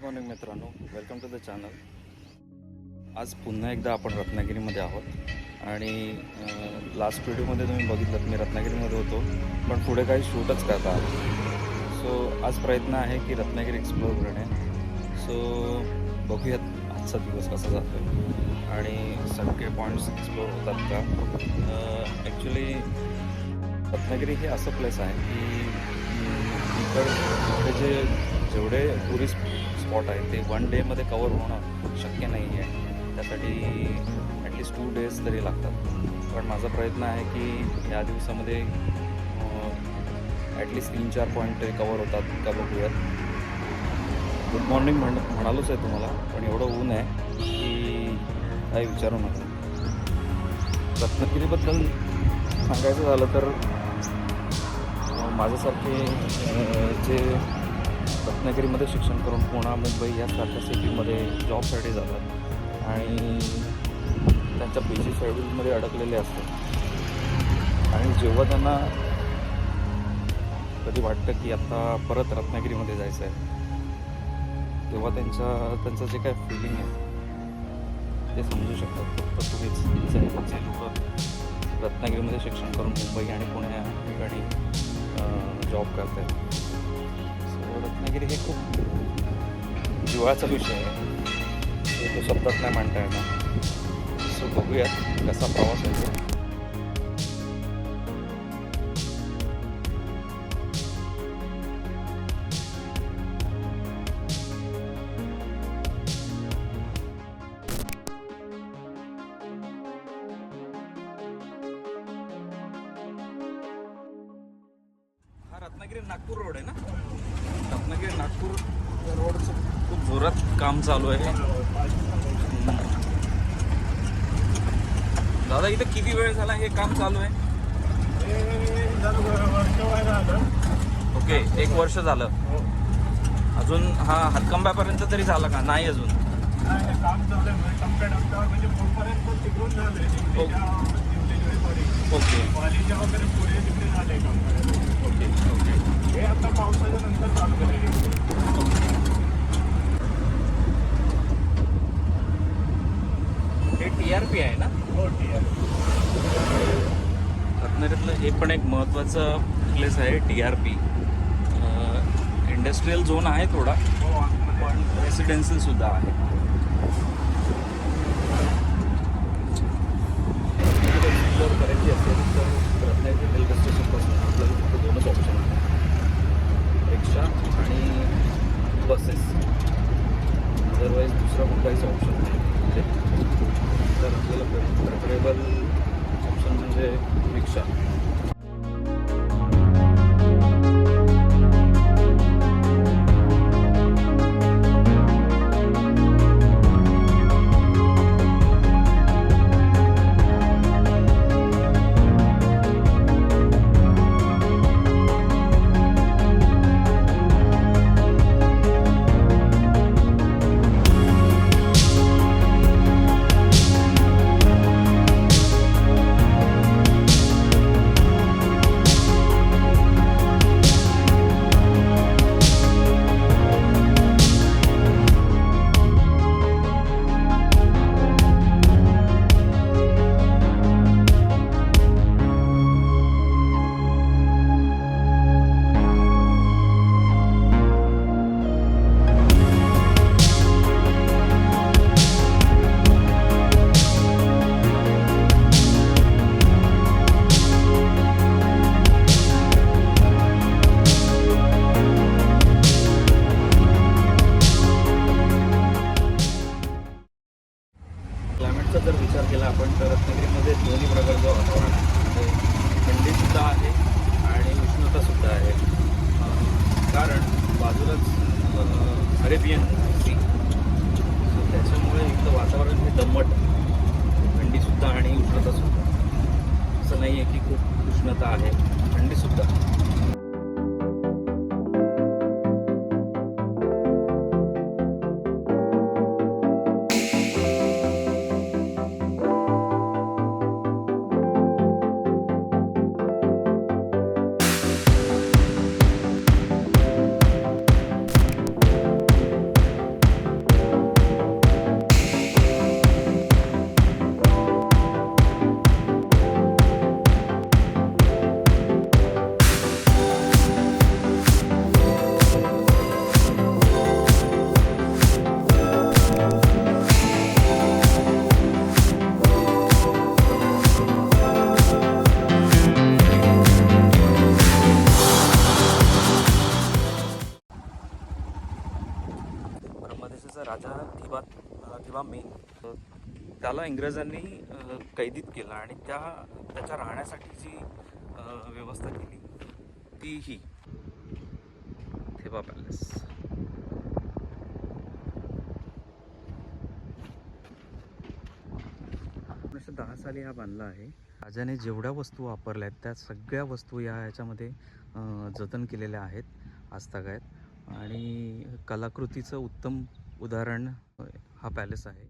Morning मित्रांनो, welcome to the channel. आज पुन्हा एकदा आपण रत्नागिरीमध्ये आहोत आणि लास्ट व्हिडिओमध्ये तुम्ही बघितलं मी रत्नागिरीमध्ये होतो, पण पुढे काही शूटच करता आलं. सो आज प्रयत्न आहे की रत्नागिरी एक्सप्लोअर करणे. सो बघूयात आजचा दिवस कसा जातो आणि सगळे पॉईंट्स एक्सप्लोअर होतात का. ॲक्च्युली रत्नागिरी हे असं प्लेस आहे की इकडे जेवढे टुरिस्ट स्पॉट आहेत ते 1 डेमध्ये कवर होणं शक्य नाही आहे. त्यासाठी ॲटलिस्ट 2 डेज तरी लागतात. पण माझा प्रयत्न आहे की या दिवसामध्ये ॲटलिस्ट 3-4 पॉईंट तरी कवर होतात का बघूयात. गुड मॉर्निंग म्हणालोच आहे तुम्हाला, पण एवढं ऊन आहे की काही विचारू नका. रत्नागिरीबद्दल सांगायचं झालं तर माझ्यासारखे जे रत्नागिरीमध्ये शिक्षण करून पुणे, मुंबई यासारख्या सिटीमध्ये जॉबसाठी जातात आणि त्यांच्या बिझी शेड्यूलमध्ये अडकलेले असतात आणि जेव्हा त्यांना कधी वाटतं की आता परत रत्नागिरीमध्ये जायचं आहे, तेव्हा त्यांचं जे काय फिलिंग आहे ते समजू शकतात फक्त तुम्हीच. जे लोक रत्नागिरीमध्ये शिक्षण करून मुंबई आणि पुणे या ठिकाणी जॉब करत आहेत. सो रत्नागिरी हे खूप जिव्हाळ्याचा विषय आहे, तो शब्दात नाही मांडता येणार. सो बघूयात कसा प्रवास होतो. रत्नागिरी नागपूर रोड आहे ना. रत्नागिरी नागपूर रोडचं खूप जोरात काम चालू आहे. दादा इथं किती वेळ झाला हे काम चालू आहे? ओके, 1 वर्ष झालं. अजून हा हातकंब्यापर्यंत तरी झाला का? नाही अजून. ओके हे आता पावसाच्या नंतर चालू केलेली. हे TRP आहे ना? हो, TRP. रत्नागिरीतलं हे पण एक महत्त्वाचं प्लेस आहे TRP. इंडस्ट्रीयल झोन आहे थोडा, पण रेसिडेन्शियल सुद्धा आहे. जर करायची असेल तर रत्नागिरी रेल्वे स्टेशनपासून आपल्याला फक्त 2च ऑप्शन आहे, रिक्षा आणि बसेस. अदरवाईज दुसरा कुठलाहीच ऑप्शन नाही. तर आपल्याला प्रेफरेबल ऑप्शन म्हणजे रिक्षा. क्लायमेटचा जर विचार केला आपण तर रत्नागिरीमध्ये दोन्ही प्रकारचं वातावरण आहे. थंडीसुद्धा आहे आणि उष्णतासुद्धा आहे, कारण बाजूलाच अरेबियन सी. सो त्याच्यामुळे इथलं वातावरण हे दमट, थंडीसुद्धा आणि उष्णतासुद्धा. असं नाही आहे की खूप उष्णता आहे, थंडीसुद्धा. पॅलेसचा राजा थिबा मेन, त्याला इंग्रजांनी कैदीत केलं आणि त्याच्या राहण्यासाठी जी व्यवस्था केली ती ही थिबा पॅलेस. 1910 साली हा बांधला आहे. राजाने जेवढ्या वस्तू वापरल्या आहेत त्या सगळ्या वस्तू याच्यामध्ये जतन केलेल्या आहेत आजतागायत, आणि कलाकृतीचं उत्तम उदाहरण हा पॅलेस आहे.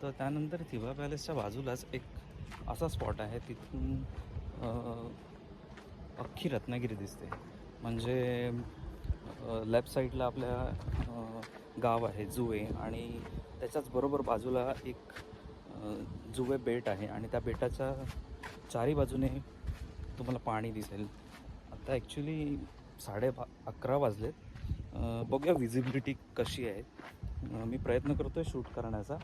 तर त्यानंतर थिबा पॅलेसच्या बाजूलाच एक असा स्पॉट आहे, तिथून अख्खी रत्नागिरी दिसते. म्हणजे लेफ्ट साईडला आपल्या गाव आहे जुवे, आणि त्याच्याच बरोबर बाजूला एक जुवे बेट आहे, आणि त्या बेटाच्या चारी बाजूने तुम्हाला पाणी दिसेल. आता ॲक्च्युली 11:30 वाजलेत. बघूया विजिबिलिटी कशी आहे. मी प्रयत्न करतो आहे शूट करण्याचा,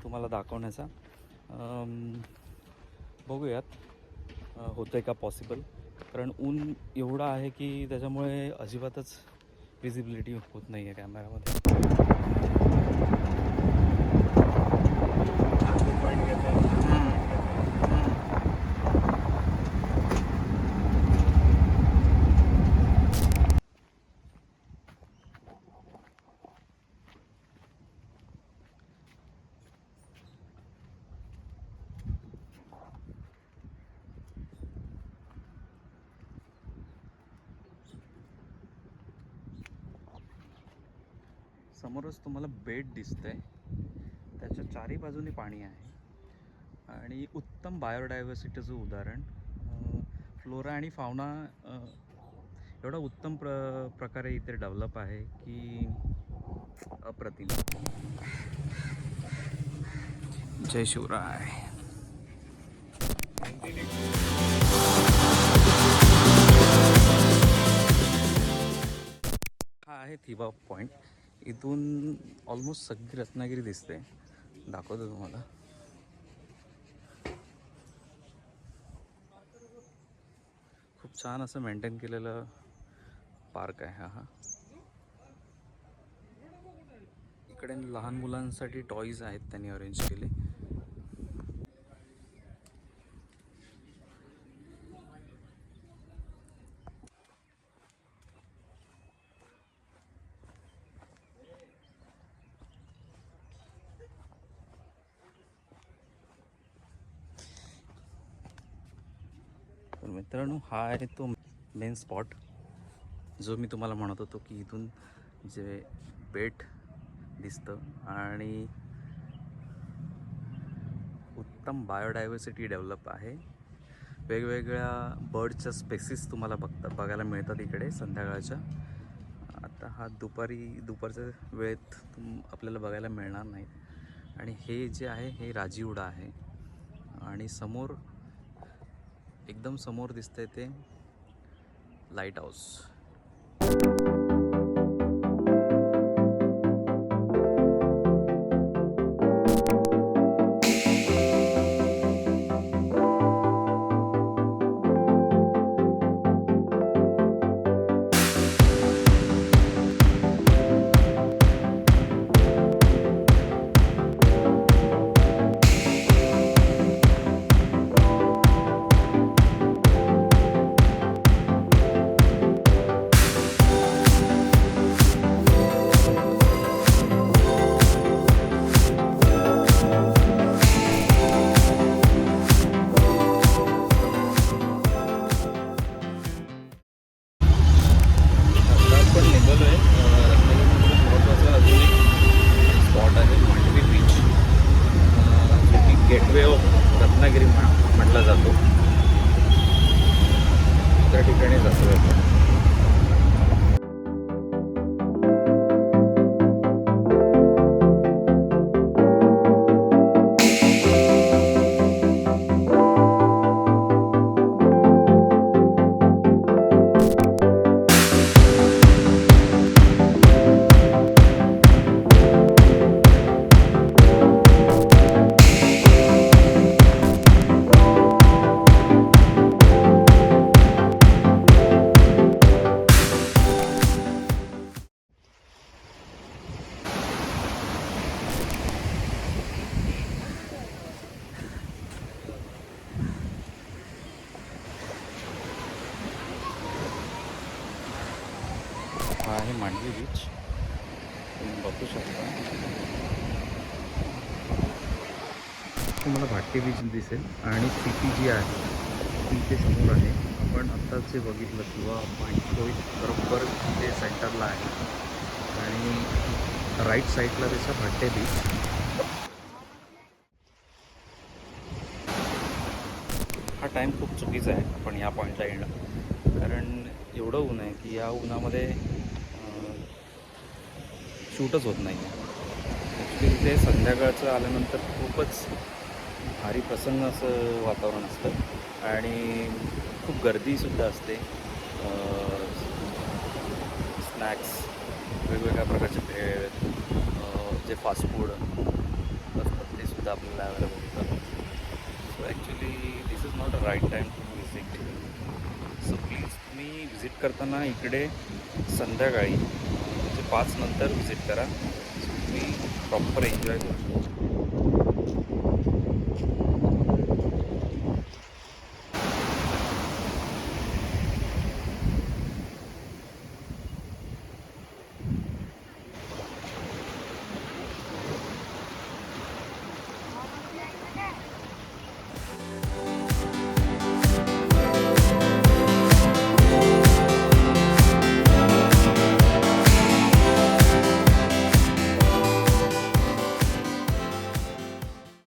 तुम्हाला दाखवण्याचा. बघूयात होतं आहे का पॉसिबल, कारण ऊन एवढं आहे की त्याच्यामुळे अजिबातच विजिबिलिटी होत नाही आहे कॅमेरामध्ये. समोरच तुम्हाला बेट दिसतंय, त्याच्या चारी बाजूनी पाणी आहे, आणि उत्तम बायोडायव्हर्सिटीचं उदाहरण. फ्लोरा आणि फाउना एवढा उत्तम प्रकारे इथे डेव्हलप आहे की अप्रतिम. जय शिवराय. हा आहे थिबा पॉईंट. इथून ऑलमोस्ट सगळी रत्नागिरी दिसते. दाखवतो तुम्हाला. खूप छान असं मेंटेन केलेलं पार्क आहे हा. इकडे लहान मुलांसाठी टॉईज आहेत त्यांनी अरेंज केले. तर मित्रांनो, हा आहे तो मेन स्पॉट जो मी तुम्हाला म्हणत होतो की इथून जे बेट दिसतं आणि उत्तम बायोडायव्हर्सिटी डेव्हलप आहे. वेगवेगळ्या बर्डच्या स्पेसीस तुम्हाला बघायला मिळतात इकडे संध्याकाळच्या. आता हा दुपारच्या वेळेत आपल्याला बघायला मिळणार नाही. आणि हे जे आहे हे राजीवडा आहे, आणि समोर एकदम समोर दिसतंय ते light house. Gateway of Ratnagiri म्हटला जातो. त्या ठिकाणी जातो आपण. आहे मांडवी बीच, तुम्ही बघू शकता. तुम्हाला भाट्टे बीच दिसेल आणि सिटी जी आहे ती इथे समोर आहे. आपण आत्ताच जे बघितलं किंवा पॉईंट बरोबर इथे सेंटरला आहे आणि राईट साईडला त्याच्या भाट्टे बीच. हा टाईम खूप चुकीचा आहे आपण या पॉईंटला येणं, कारण एवढं ऊन आहे की या उन्हामध्ये शूटच होत नाही आहे. ॲक्च्युली तिथे संध्याकाळचं आल्यानंतर खूपच भारी प्रसन्न असं वातावरण असतं आणि खूप गर्दीसुद्धा असते. स्नॅक्स, वेगवेगळ्या प्रकारचे भेळ, जे फास्ट फूड असतात ते सुद्धा आपल्याला अवेलेबल होतात. So actually this is not a right time to visit. So please तुम्ही विजिट करताना इकडे संध्याकाळी म्हणजे 5 नंतर विजिट करा. सो तुम्ही प्रॉपर एन्जॉय करू शकता.